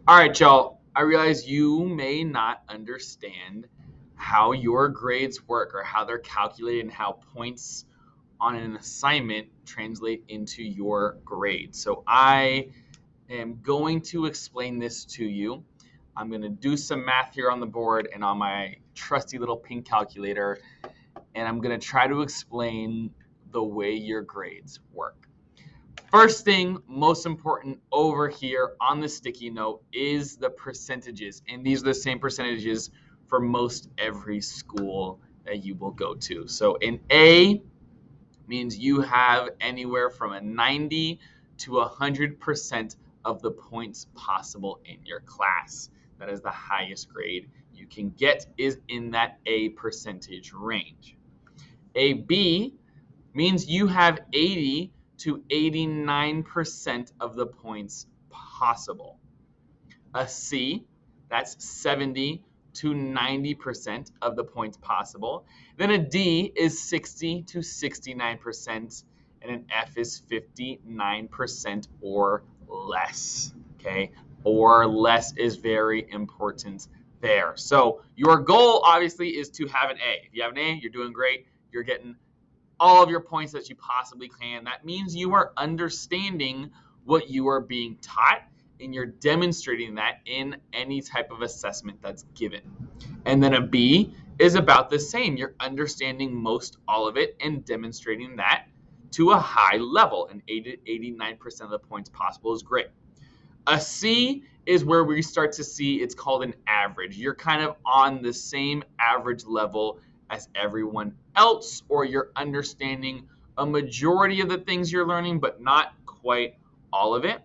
All right, y'all. I realize you may not understand how your grades work or how they're calculated and how points on an assignment translate into your grade. So I am going to explain this to you. I'm going to do some math here on the board and on my trusty little pink calculator, and I'm going to try to explain the way your grades work. First thing, most important over here on the sticky note is the percentages. And these are the same percentages for most every school that you will go to. So an A means you have anywhere from a 90 to 100% of the points possible in your class. That is the highest grade you can get is in that A percentage range. A B means you have 80 to 89% of the points possible. A C, that's 70 to 90% of the points possible. Then a D is 60 to 69%, and an F is 59% or less. Okay, or less is very important there. So your goal obviously is to have an A. If you have an A, you're doing great. You're getting all of your points that you possibly can. That means you are understanding what you are being taught and you're demonstrating that in any type of assessment that's given. And then a B is about the same. You're understanding most all of it and demonstrating that to a high level. And 89% of the points possible is great. A C is where we start to see it's called an average. You're kind of on the same average level as everyone else, or you're understanding a majority of the things you're learning, but not quite all of it.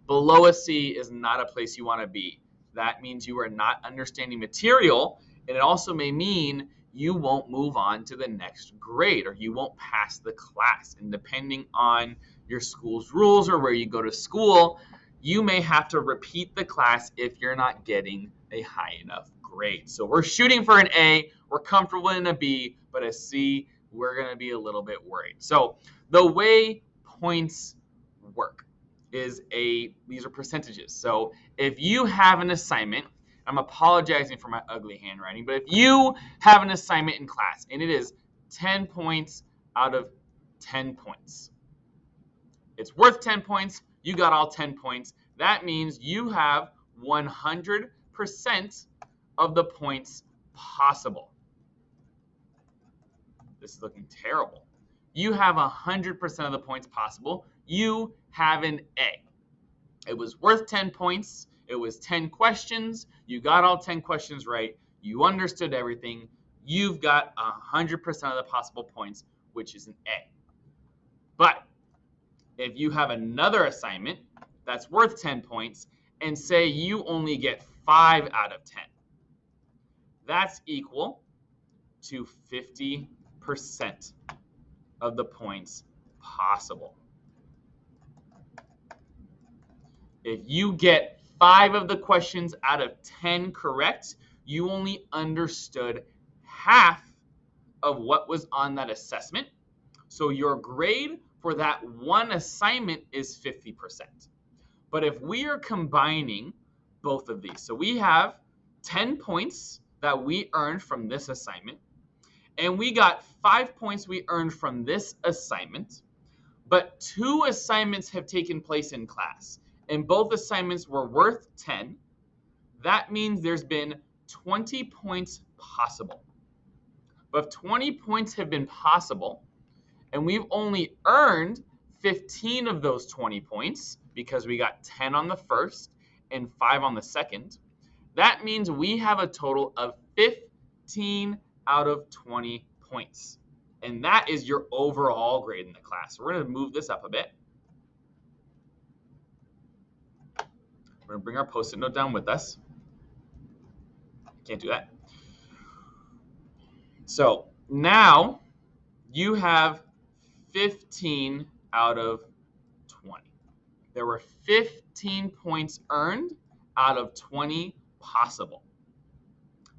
Below a C is not a place you want to be. That means you are not understanding material, and it also may mean you won't move on to the next grade or you won't pass the class. And depending on your school's rules or where you go to school, you may have to repeat the class if you're not getting a high enough grade. So we're shooting for an A, we're comfortable in a B, but a C, we're going to be a little bit worried. So the way points work is these are percentages. So if you have an assignment, I'm apologizing for my ugly handwriting, but if you have an assignment in class and it is 10 points out of 10 points, it's worth 10 points, you got all 10 points. That means you have 100% of the points possible. This is looking terrible. You have 100% of the points possible. You have an A. It was worth 10 points. It was 10 questions. You got all 10 questions right. You understood everything. You've got 100% of the possible points, which is an A. But if you have another assignment that's worth 10 points and say you only get 5 out of 10, that's equal to 50% of the points possible. If you get 5 of the questions out of 10 correct, you only understood half of what was on that assessment. So your grade for that one assignment is 50%. But if we are combining both of these, so we have 10 points that we earned from this assignment, and we got 5 points we earned from this assignment, but 2 assignments have taken place in class, and both assignments were worth 10, that means there's been 20 points possible. But if 20 points have been possible, and we've only earned 15 of those 20 points because we got 10 on the first and 5 on the second, that means we have a total of 15 out of 20 points. And that is your overall grade in the class. So we're going to move this up a bit. We're going to bring our Post-it note down with us. Can't do that. So now you have 15 out of 20. There were 15 points earned out of 20 possible.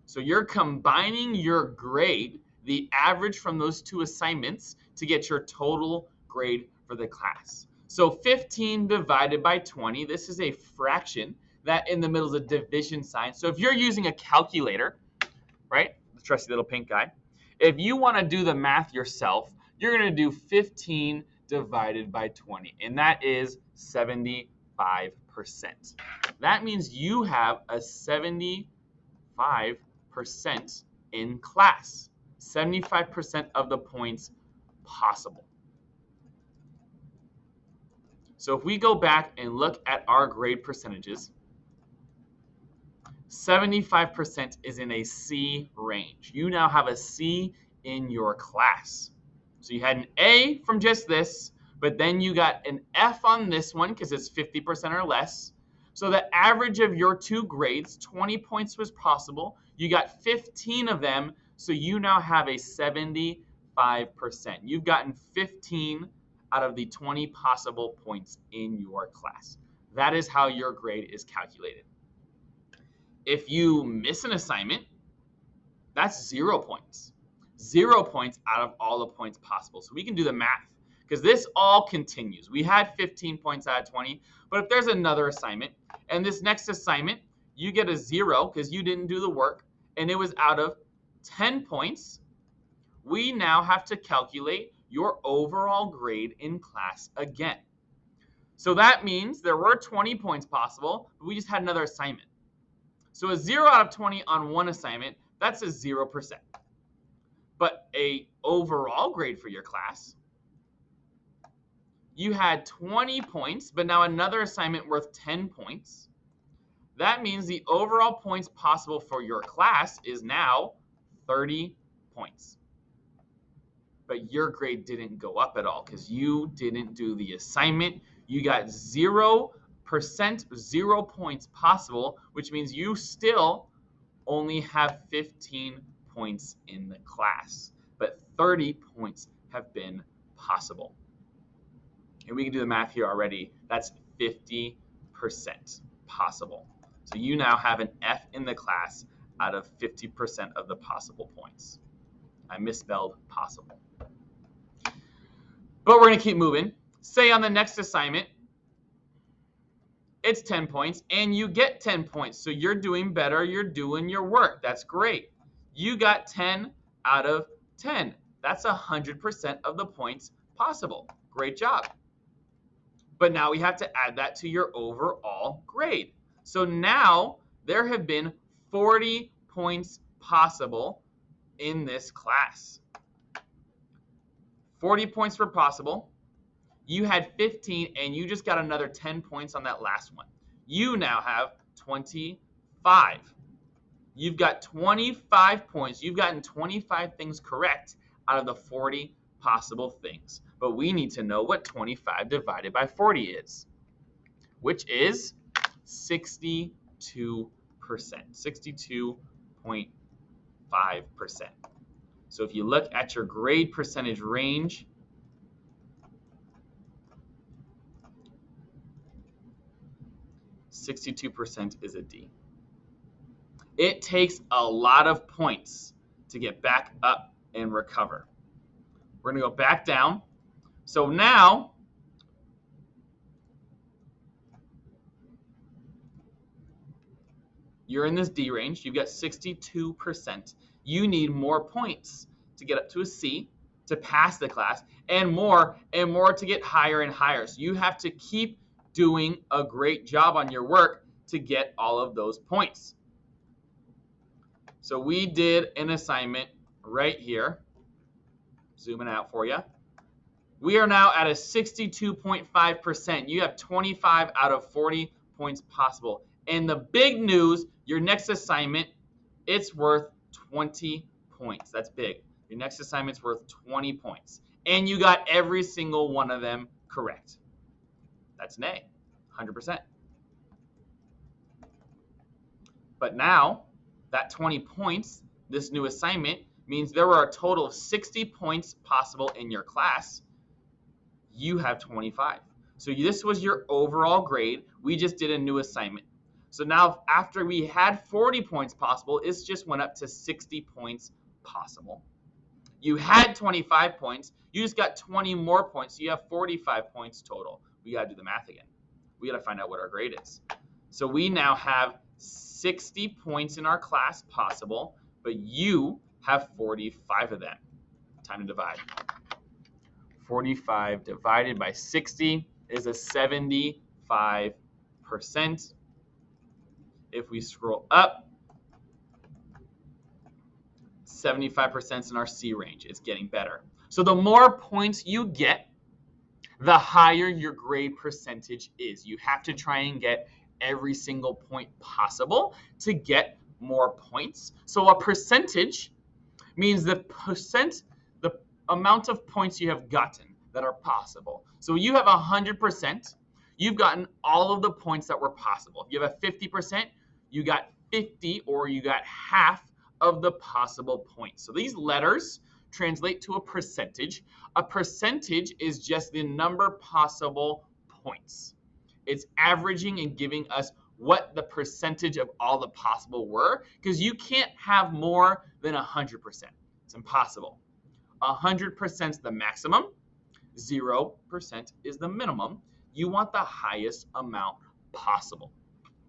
So you're combining your grade, the average from those 2 assignments, to get your total grade for the class. So 15 divided by 20, this is a fraction. That in the middle is a division sign. So if you're using a calculator, right, the trusty little pink guy, if you want to do the math yourself, you're going to do 15 divided by 20, and that is 75%. That means you have a 75% in class, 75% of the points possible. So if we go back and look at our grade percentages, 75% is in a C range. You now have a C in your class. So you had an A from just this, but then you got an F on this one because it's 50% or less. So the average of your two grades, 20 points was possible. You got 15 of them, so you now have a 75%. You've gotten 15 out of the 20 possible points in your class. That is how your grade is calculated. If you miss an assignment, that's 0 points. 0 points out of all the points possible. So we can do the math because this all continues. We had 15 points out of 20, but if there's another assignment and this next assignment, you get a 0 because you didn't do the work and it was out of 10 points, we now have to calculate your overall grade in class again. So that means there were 20 points possible, but we just had another assignment. So a 0 out of 20 on one assignment, that's a 0%. But a overall grade for your class, you had 20 points, but now another assignment worth 10 points. That means the overall points possible for your class is now 30 points. But your grade didn't go up at all because you didn't do the assignment. You got 0%, 0 points possible, which means you still only have 15 points in the class, but 30 points have been possible. And we can do the math here already. That's 50% possible. So you now have an F in the class out of 50% of the possible points. I misspelled possible. But we're going to keep moving. Say on the next assignment, it's 10 points, and you get 10 points. So you're doing better. You're doing your work. That's great. You got 10 out of 10. That's 100% of the points possible. Great job. But now we have to add that to your overall grade. So now there have been 40 points possible in this class. 40 points were possible. You had 15, and you just got another 10 points on that last one. You now have 25. You've got 25 points. You've gotten 25 things correct out of the 40 possible things. But we need to know what 25 divided by 40 is, which is 62%, 62.5%. So if you look at your grade percentage range, %, is a D. It takes a lot of points to get back up and recover. We're going to go back down. So now, you're in this D range. You've got 62%. You need more points to get up to a C to pass the class, and more to get higher and higher. So you have to keep doing a great job on your work to get all of those points. So we did an assignment right here. Zooming out for you. We are now at a 62.5%. You have 25 out of 40 points possible. And the big news, your next assignment, it's worth 20 points. That's big. Your next assignment's worth 20 points. And you got every single one of them correct. That's an A, 100%. But now, that 20 points, this new assignment, means there were a total of 60 points possible in your class. You have 25. So this was your overall grade. We just did a new assignment. So now after we had 40 points possible, it just went up to 60 points possible. You had 25 points. You just got 20 more points. So you have 45 points total. We got to do the math again. We got to find out what our grade is. So we now have 60 points in our class possible, but you have 45 of them. Time to divide. 45 divided by 60 is a 75%. If we scroll up, 75% is in our C range. It's getting better. So the more points you get, the higher your grade percentage is. You have to try and get every single point possible to get more points. So a percentage means the amount of points you have gotten that are possible. So you have 100%, you've gotten all of the points that were possible. If you have a 50%, you got 50, or you got half of the possible points. So these letters translate to a percentage. A percentage is just the number possible points. It's averaging and giving us what the percentage of all the possible were, because you can't have more than 100%. It's impossible. 100% is the maximum. 0% is the minimum. You want the highest amount possible.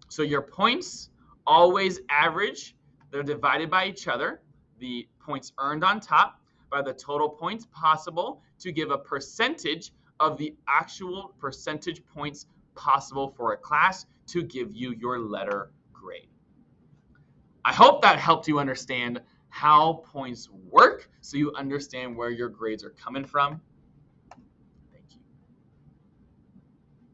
So your points always average. They're divided by each other. The points earned on top by the total points possible to give a percentage of the actual percentage points possible for a class to give you your letter grade. I hope that helped you understand how points work, so you understand where your grades are coming from.